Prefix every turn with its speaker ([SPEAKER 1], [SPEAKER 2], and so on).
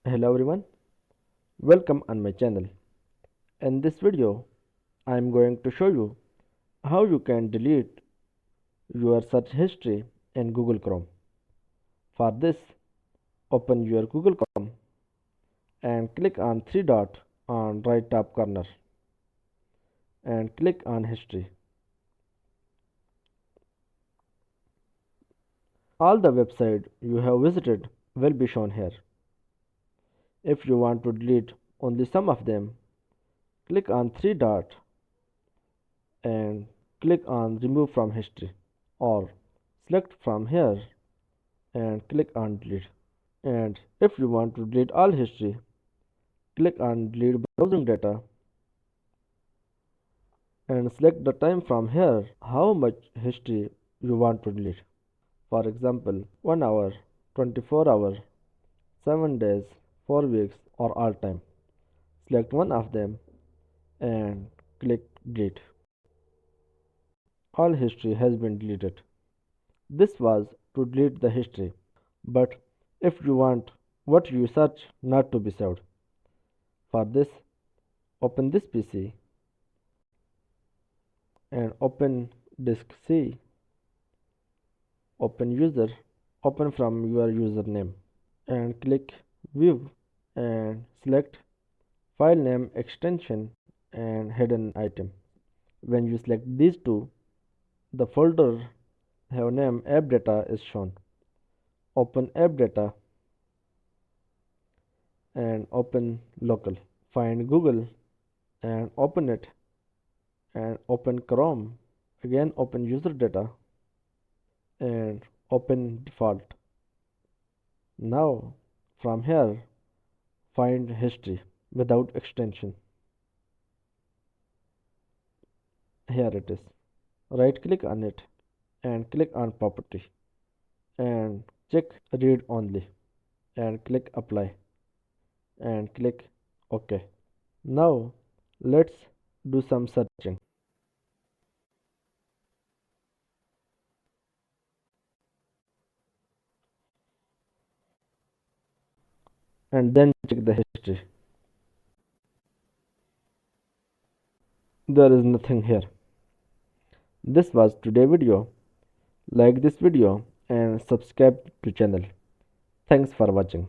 [SPEAKER 1] Hello everyone, welcome on my channel. In this video, I am going to show you how you can delete your search history in Google Chrome. For this, open your Google Chrome and click on three dot on right top corner and click on history. All the websites you have visited will be shown here. If you want to delete only some of them, click on three dot and click on remove from history, or select from here and click on delete. And if you want to delete all history, click on delete browsing data and select the time from here how much history you want to delete. For example, 1 hour, 24 hours, 7 days, 4 weeks, or all time. Select one of them and click delete. All history has been deleted. This was to delete the history, but if you want what you search not to be saved, for this, open this PC and open disk C, open user, open from your username and click view and select file name extension and hidden item. When you select these two, the folder have name app data is shown. Open app data and open local. Find Google and open it and open Chrome. Again open user data and open default. Now from here find history without extension. Here it is. Right click on it and click on property and check read only and click apply and click OK. Now let's do some searching and then check the history. There is nothing here. This was today's video. Like this video and subscribe to channel. Thanks for watching.